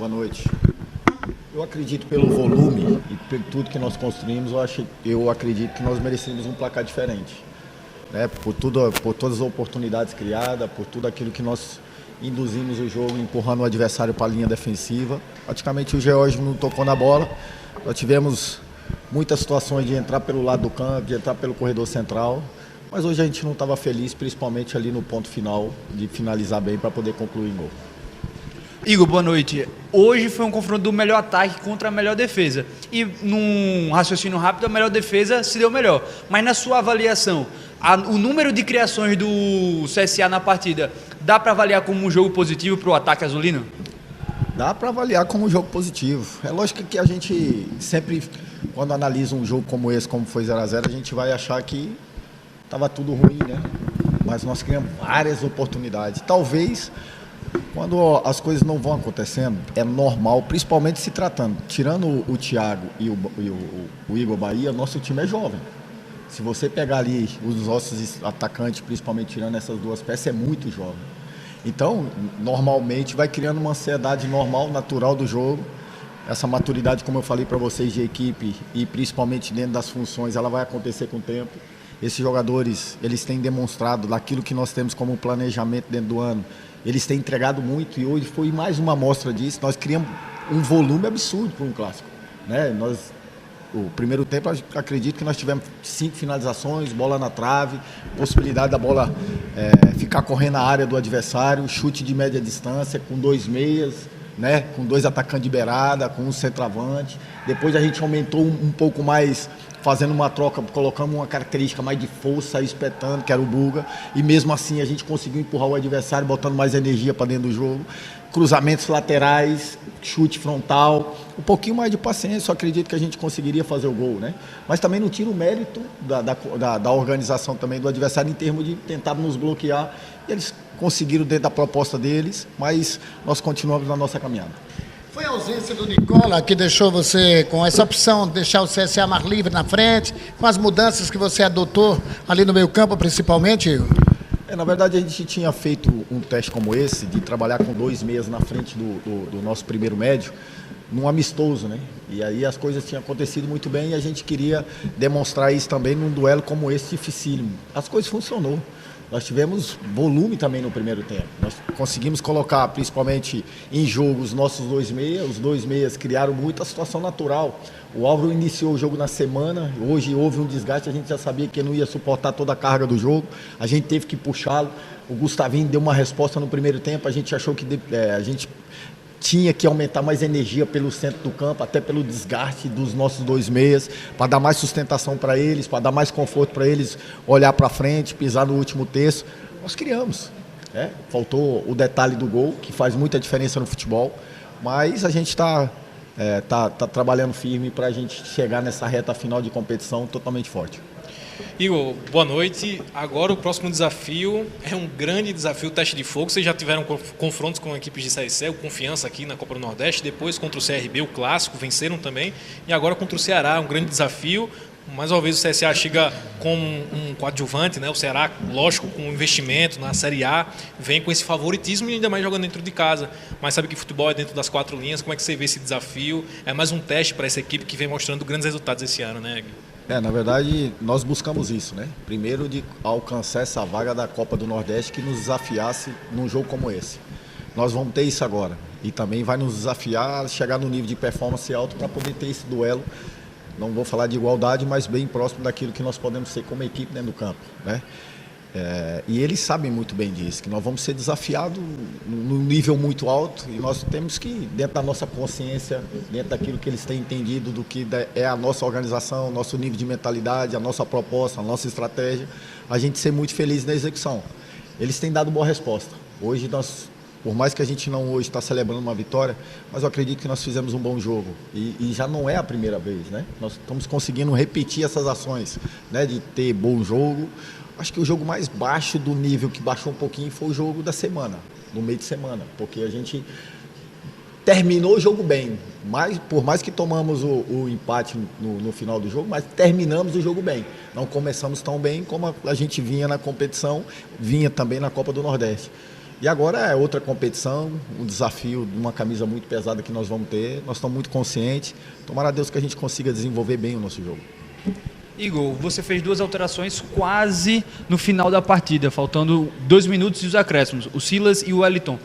Boa noite. Eu acredito pelo volume e por tudo que nós construímos, eu acredito que nós merecemos um placar diferente. Né? Por todas as oportunidades criadas, por tudo aquilo que nós induzimos o jogo, empurrando o adversário para a linha defensiva. Praticamente o George não tocou na bola. Nós tivemos muitas situações de entrar pelo lado do campo, de entrar pelo corredor central. Mas hoje a gente não estava feliz, principalmente ali no ponto final, de finalizar bem para poder concluir em gol. Igor, boa noite. Hoje foi um confronto do melhor ataque contra a melhor defesa. E num raciocínio rápido, a melhor defesa se deu melhor. Mas na sua avaliação, o número de criações do CSA na partida, dá para avaliar como um jogo positivo para o ataque azulino? Dá para avaliar como um jogo positivo. É lógico que a gente sempre, quando analisa um jogo como esse, como foi 0-0, a gente vai achar que estava tudo ruim, né? Mas nós criamos várias oportunidades. Talvez, quando as coisas não vão acontecendo, é normal, principalmente se tratando. Tirando o Thiago e o Igor Bahia, nosso time é jovem. Se você pegar ali os nossos atacantes, principalmente tirando essas duas peças, é muito jovem. Então, normalmente, vai criando uma ansiedade normal, natural do jogo. Essa maturidade, como eu falei para vocês, de equipe e principalmente dentro das funções, ela vai acontecer com o tempo. Esses jogadores, eles têm demonstrado daquilo que nós temos como planejamento dentro do ano. Eles têm entregado muito e hoje foi mais uma amostra disso. Nós criamos um volume absurdo para um clássico. Né? O primeiro tempo, acredito que nós tivemos 5 finalizações, bola na trave, possibilidade da bola ficar correndo na área do adversário, chute de média distância com 2 meias, né? Com 2 atacantes de beirada, com um centroavante. Depois a gente aumentou um pouco mais, fazendo uma troca, colocamos uma característica mais de força, espetando, que era o Buga, e mesmo assim a gente conseguiu empurrar o adversário, botando mais energia para dentro do jogo. Cruzamentos laterais, chute frontal, um pouquinho mais de paciência, eu acredito que a gente conseguiria fazer o gol, né? Mas também não tira o mérito da organização também do adversário em termos de tentar nos bloquear. E eles conseguiram dentro da proposta deles, mas nós continuamos na nossa caminhada. Foi a ausência do Nicola que deixou você com essa opção de deixar o CSA mais livre na frente, com as mudanças que você adotou ali no meio campo, principalmente, Igor? Na verdade, a gente tinha feito um teste como esse, de trabalhar com 2 meias na frente do nosso primeiro médio, num amistoso, né? E aí as coisas tinham acontecido muito bem e a gente queria demonstrar isso também num duelo como esse dificílimo. As coisas funcionou. Nós tivemos volume também no primeiro tempo. Nós conseguimos colocar, principalmente em jogo, os nossos 2 meias. Os 2 meias criaram muita situação natural. O Álvaro iniciou o jogo na semana. Hoje houve um desgaste. A gente já sabia que não ia suportar toda a carga do jogo. A gente teve que puxá-lo. O Gustavinho deu uma resposta no primeiro tempo. A gente achou que a gente tinha que aumentar mais energia pelo centro do campo, até pelo desgaste dos nossos 2 meias, para dar mais sustentação para eles, para dar mais conforto para eles olhar para frente, pisar no último terço. Nós criamos. Né? Faltou o detalhe do gol, que faz muita diferença no futebol, mas a gente está trabalhando firme para a gente chegar nessa reta final de competição totalmente forte. Igor, boa noite. Agora o próximo desafio é um grande desafio, o teste de fogo. Vocês já tiveram confrontos com equipes de Série C, o Confiança aqui na Copa do Nordeste, depois contra o CRB, o Clássico, venceram também, e agora contra o Ceará, um grande desafio. Mais uma vez o CSA chega com um coadjuvante, né? O Ceará, lógico, com investimento na Série A, vem com esse favoritismo e ainda mais jogando dentro de casa. Mas sabe que futebol é dentro das 4 linhas, como é que você vê esse desafio? É mais um teste para essa equipe que vem mostrando grandes resultados esse ano, né, Gui? Na verdade, nós buscamos isso, né? Primeiro de alcançar essa vaga da Copa do Nordeste que nos desafiasse num jogo como esse. Nós vamos ter isso agora. E também vai nos desafiar a chegar no nível de performance alto para poder ter esse duelo. Não vou falar de igualdade, mas bem próximo daquilo que nós podemos ser como equipe dentro do campo, né? E eles sabem muito bem disso, que nós vamos ser desafiados num nível muito alto e nós temos que, dentro da nossa consciência, dentro daquilo que eles têm entendido do que é a nossa organização, nosso nível de mentalidade, a nossa proposta, a nossa estratégia, a gente ser muito feliz na execução. Eles têm dado boa resposta. Hoje por mais que a gente não hoje está celebrando uma vitória, mas eu acredito que nós fizemos um bom jogo. E já não é a primeira vez, né? Nós estamos conseguindo repetir essas ações, né? De ter bom jogo. Acho que o jogo mais baixo do nível, que baixou um pouquinho, foi o jogo da semana, no meio de semana. Porque a gente terminou o jogo bem. Por mais que tomamos o empate no final do jogo, mas terminamos o jogo bem. Não começamos tão bem como a gente vinha na competição, vinha também na Copa do Nordeste. E agora é outra competição, um desafio de uma camisa muito pesada que nós vamos ter. Nós estamos muito conscientes. Tomara a Deus que a gente consiga desenvolver bem o nosso jogo. Igor, você fez 2 alterações quase no final da partida, faltando 2 minutos e os acréscimos, o Silas e o Wellington.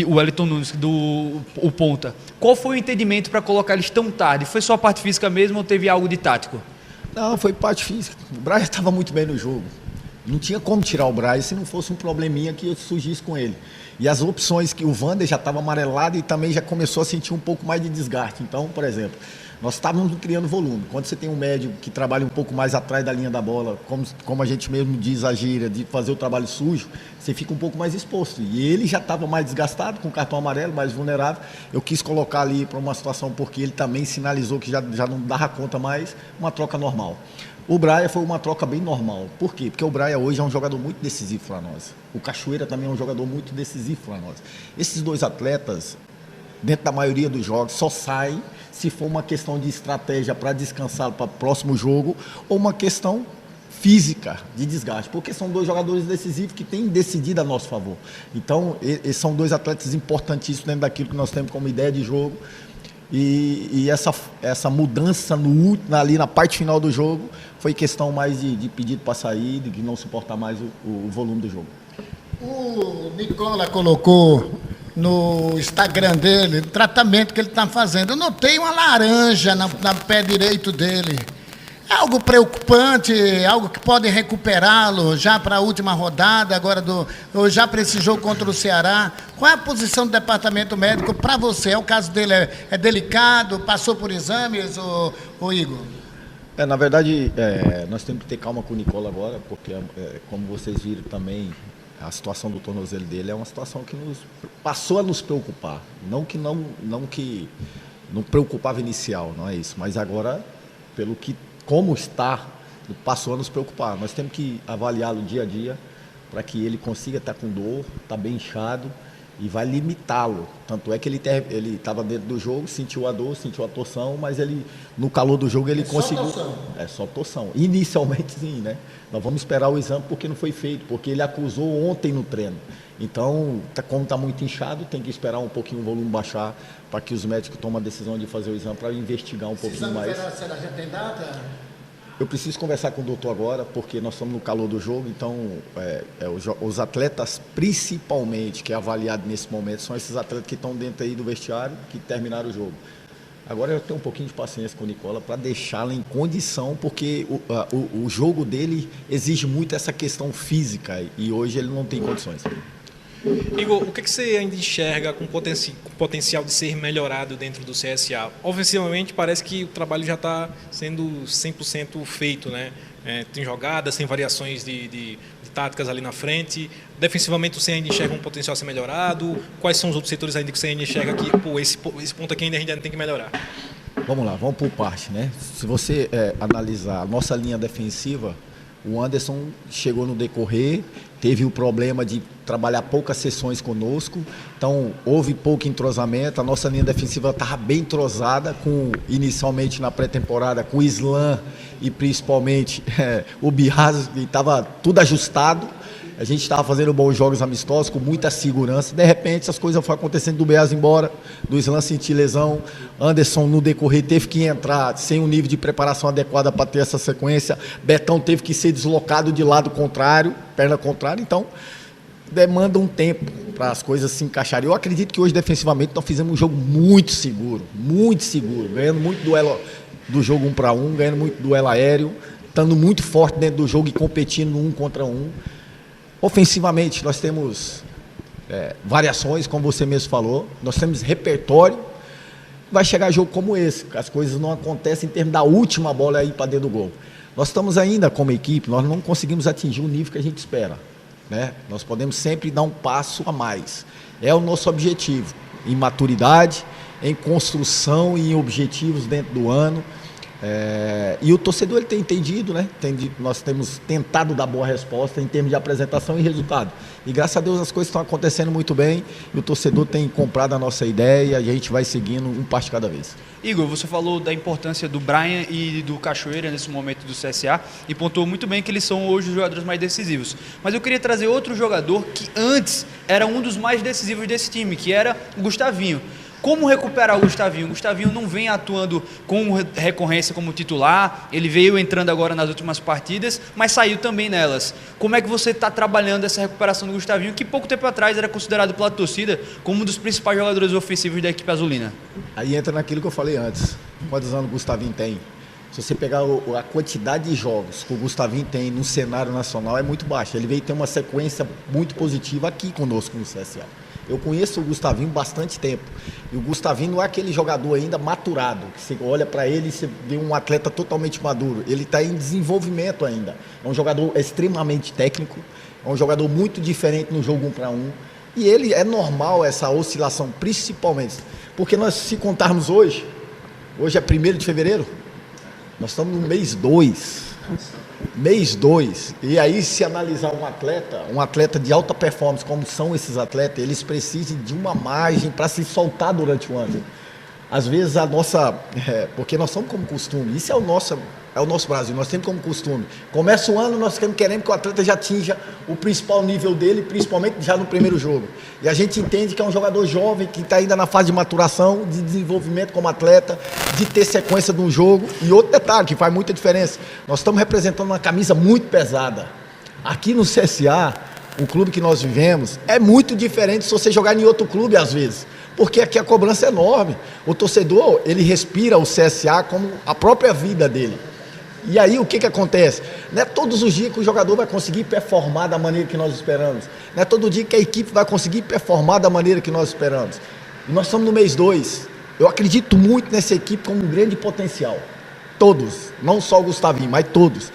O Wellington Nunes, o ponta. Qual foi o entendimento para colocar eles tão tarde? Foi só a parte física mesmo ou teve algo de tático? Não, foi parte física. O Braz estava muito bem no jogo. Não tinha como tirar o Braz se não fosse um probleminha que surgisse com ele. E as opções que o Wander já estava amarelado e também já começou a sentir um pouco mais de desgaste. Então, por exemplo, nós estávamos criando volume. Quando você tem um médio que trabalha um pouco mais atrás da linha da bola, como a gente mesmo diz a gíria, de fazer o trabalho sujo, você fica um pouco mais exposto. E ele já estava mais desgastado, com o cartão amarelo, mais vulnerável. Eu quis colocar ali para uma situação porque ele também sinalizou que já não dava conta mais, uma troca normal. O Braia foi uma troca bem normal. Por quê? Porque o Braia hoje é um jogador muito decisivo para nós. O Cachoeira também é um jogador muito decisivo para nós. Esses 2 atletas, dentro da maioria dos jogos, só saem se for uma questão de estratégia para descansar para o próximo jogo ou uma questão física de desgaste, porque são 2 jogadores decisivos que têm decidido a nosso favor. Então, eles são 2 atletas importantíssimos dentro daquilo que nós temos como ideia de jogo. E essa mudança ali na parte final do jogo foi questão mais de pedido para sair, de não suportar mais o volume do jogo. O Nicola colocou no Instagram dele o tratamento que ele está fazendo. Eu notei uma laranja no pé direito dele. É algo preocupante, algo que pode recuperá-lo já para a última rodada, ou já para esse jogo contra o Ceará. Qual é a posição do departamento médico para você? O caso dele é delicado, passou por exames, ou Igor? Na verdade, nós temos que ter calma com o Nicola agora, porque, como vocês viram também, a situação do tornozelo dele é uma situação que passou a nos preocupar. Não que não preocupava inicial, não é isso, mas agora, como está, passou a nos preocupar. Nós temos que avaliá-lo dia a dia para que ele consiga estar com dor, estar bem inchado e vai limitá-lo. Tanto é que ele estava dentro do jogo, sentiu a dor, sentiu a torção, mas no calor do jogo ele conseguiu... Só torção? É só torção. Inicialmente sim, né? Nós vamos esperar o exame porque não foi feito, porque ele acusou ontem no treino. Então, como está muito inchado, tem que esperar um pouquinho o volume baixar para que os médicos tomem a decisão de fazer o exame para investigar um pouquinho mais. Será já tem data? Eu preciso conversar com o doutor agora, porque nós estamos no calor do jogo, então os atletas, principalmente, que é avaliado nesse momento, são esses atletas que estão dentro aí do vestiário, que terminaram o jogo. Agora eu tenho um pouquinho de paciência com o Nicola para deixá-lo em condição, porque o jogo dele exige muito essa questão física e hoje ele não tem condições. Igor, o que você ainda enxerga com potencial de ser melhorado dentro do CSA? Ofensivamente, parece que o trabalho já está sendo 100% feito, né? Tem jogadas, tem variações de táticas ali na frente. Defensivamente, você ainda enxerga um potencial a ser melhorado? Quais são os outros setores ainda que você ainda enxerga que esse ponto aqui ainda a gente tem que melhorar? Vamos lá, vamos por parte, né? Se você analisar a nossa linha defensiva, o Anderson chegou no decorrer, teve o problema de trabalhar poucas sessões conosco, então houve pouco entrosamento, a nossa linha defensiva estava bem entrosada, inicialmente na pré-temporada, com o Islam e principalmente o Biaz, estava tudo ajustado, a gente estava fazendo bons jogos amistosos, com muita segurança, de repente as coisas foram acontecendo, do Biaz embora, do Islam sentir lesão, Anderson no decorrer teve que entrar sem um nível de preparação adequada para ter essa sequência, Betão teve que ser deslocado de lado contrário, perna contrária, então demanda um tempo para as coisas se encaixarem. Eu acredito que hoje defensivamente nós fizemos um jogo muito seguro, ganhando muito duelo do jogo 1 para 1, ganhando muito duelo aéreo, estando muito forte dentro do jogo e competindo no 1 contra 1. Ofensivamente, nós temos variações, como você mesmo falou, nós temos repertório, vai chegar jogo como esse, as coisas não acontecem em termos da última bola aí para dentro do gol. Nós estamos ainda, como equipe, nós não conseguimos atingir o nível que a gente espera, né? Nós podemos sempre dar um passo a mais, é o nosso objetivo, em maturidade, em construção e em objetivos dentro do ano, E o torcedor ele tem entendido, né? Nós temos tentado dar boa resposta em termos de apresentação e resultado. E graças a Deus as coisas estão acontecendo muito bem e o torcedor tem comprado a nossa ideia e a gente vai seguindo um passo de cada vez. Igor, você falou da importância do Brian e do Cachoeira nesse momento do CSA e pontuou muito bem que eles são hoje os jogadores mais decisivos. Mas eu queria trazer outro jogador que antes era um dos mais decisivos desse time, que era o Gustavinho. Como recuperar o Gustavinho? O Gustavinho não vem atuando com recorrência como titular, ele veio entrando agora nas últimas partidas, mas saiu também nelas. Como é que você está trabalhando essa recuperação do Gustavinho, que pouco tempo atrás era considerado pela torcida como um dos principais jogadores ofensivos da equipe azulina? Aí entra naquilo que eu falei antes. Quantos anos o Gustavinho tem? Se você pegar a quantidade de jogos que o Gustavinho tem no cenário nacional é muito baixa. Ele veio ter uma sequência muito positiva aqui conosco no CSA. Eu conheço o Gustavinho bastante tempo. E o Gustavinho não é aquele jogador ainda maturado, que você olha para ele e você vê um atleta totalmente maduro. Ele está em desenvolvimento ainda. É um jogador extremamente técnico, é um jogador muito diferente no jogo 1 para 1. E ele é normal essa oscilação, principalmente. Porque nós, se contarmos hoje é 1º de fevereiro, nós estamos no mês 2. Mês 2, e aí se analisar um atleta de alta performance, como são esses atletas, eles precisam de uma margem para se soltar durante o ano. Às vezes porque nós somos como costume, isso é o nosso Brasil, nós temos como costume. Começa o ano, nós queremos que o atleta já atinja o principal nível dele, principalmente já no primeiro jogo. E a gente entende que é um jogador jovem, que está ainda na fase de maturação, de desenvolvimento como atleta, de ter sequência de um jogo. E outro detalhe, que faz muita diferença, nós estamos representando uma camisa muito pesada. Aqui no CSA, o clube que nós vivemos, é muito diferente se você jogar em outro clube às vezes. Porque aqui a cobrança é enorme. O torcedor, ele respira o CSA como a própria vida dele. E aí o que acontece? Não é todos os dias que o jogador vai conseguir performar da maneira que nós esperamos. Não é todo dia que a equipe vai conseguir performar da maneira que nós esperamos. E nós estamos no mês 2. Eu acredito muito nessa equipe como um grande potencial. Todos, não só o Gustavinho, mas todos.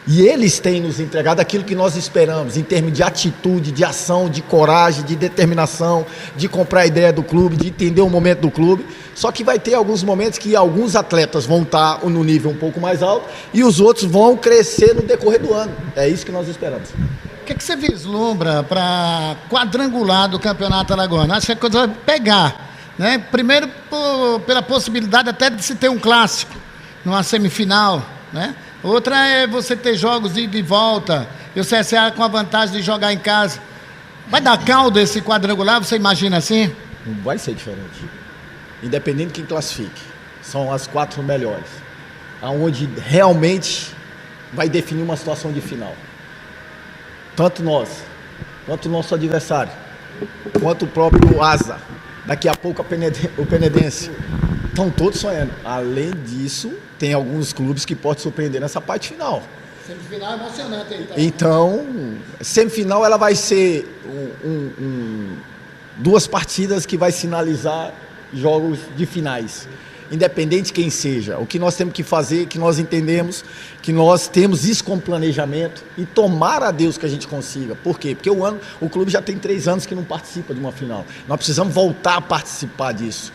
E eles têm nos entregado aquilo que nós esperamos, em termos de atitude, de ação, de coragem, de determinação, de comprar a ideia do clube, de entender o momento do clube. Só que vai ter alguns momentos que alguns atletas vão estar no nível um pouco mais alto e os outros vão crescer no decorrer do ano. É isso que nós esperamos. O que você vislumbra para quadrangular do Campeonato Alagoano? Acho que a coisa vai pegar, né? Primeiro, pela possibilidade até de se ter um clássico, numa semifinal, né? Outra é você ter jogos de ida e volta, e o CSA com a vantagem de jogar em casa. Vai dar caldo esse quadrangular, você imagina assim? Não vai ser diferente. Independente de quem classifique. São as 4 melhores. Onde realmente vai definir uma situação de final. Tanto nós, quanto o nosso adversário, quanto o próprio Asa. Daqui a pouco o Penedense. Estão todos sonhando. Além disso, tem alguns clubes que podem surpreender nessa parte final. Semifinal é emocionante aí, tá? Então, semifinal ela vai ser 2 partidas que vai sinalizar jogos de finais. Independente de quem seja. O que nós temos que fazer, que nós entendemos, que nós temos isso como planejamento e tomar a Deus que a gente consiga. Por quê? Porque o clube já tem 3 anos que não participa de uma final. Nós precisamos voltar a participar disso.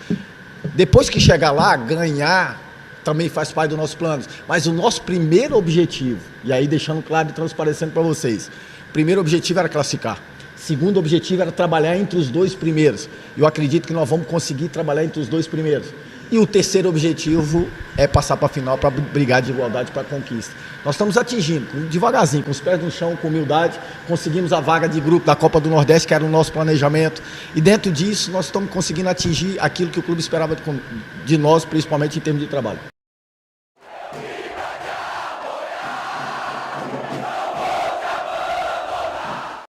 Depois que chegar lá, ganhar também faz parte dos nossos planos. Mas o nosso primeiro objetivo, e aí deixando claro e transparecendo para vocês, o primeiro objetivo era classificar. Segundo objetivo era trabalhar entre os 2 primeiros. Eu acredito que nós vamos conseguir trabalhar entre os 2 primeiros. E o terceiro objetivo é passar para a final para brigar de igualdade para a conquista. Nós estamos atingindo, devagarzinho, com os pés no chão, com humildade, conseguimos a vaga de grupo da Copa do Nordeste, que era o nosso planejamento. E dentro disso, nós estamos conseguindo atingir aquilo que o clube esperava de nós, principalmente em termos de trabalho.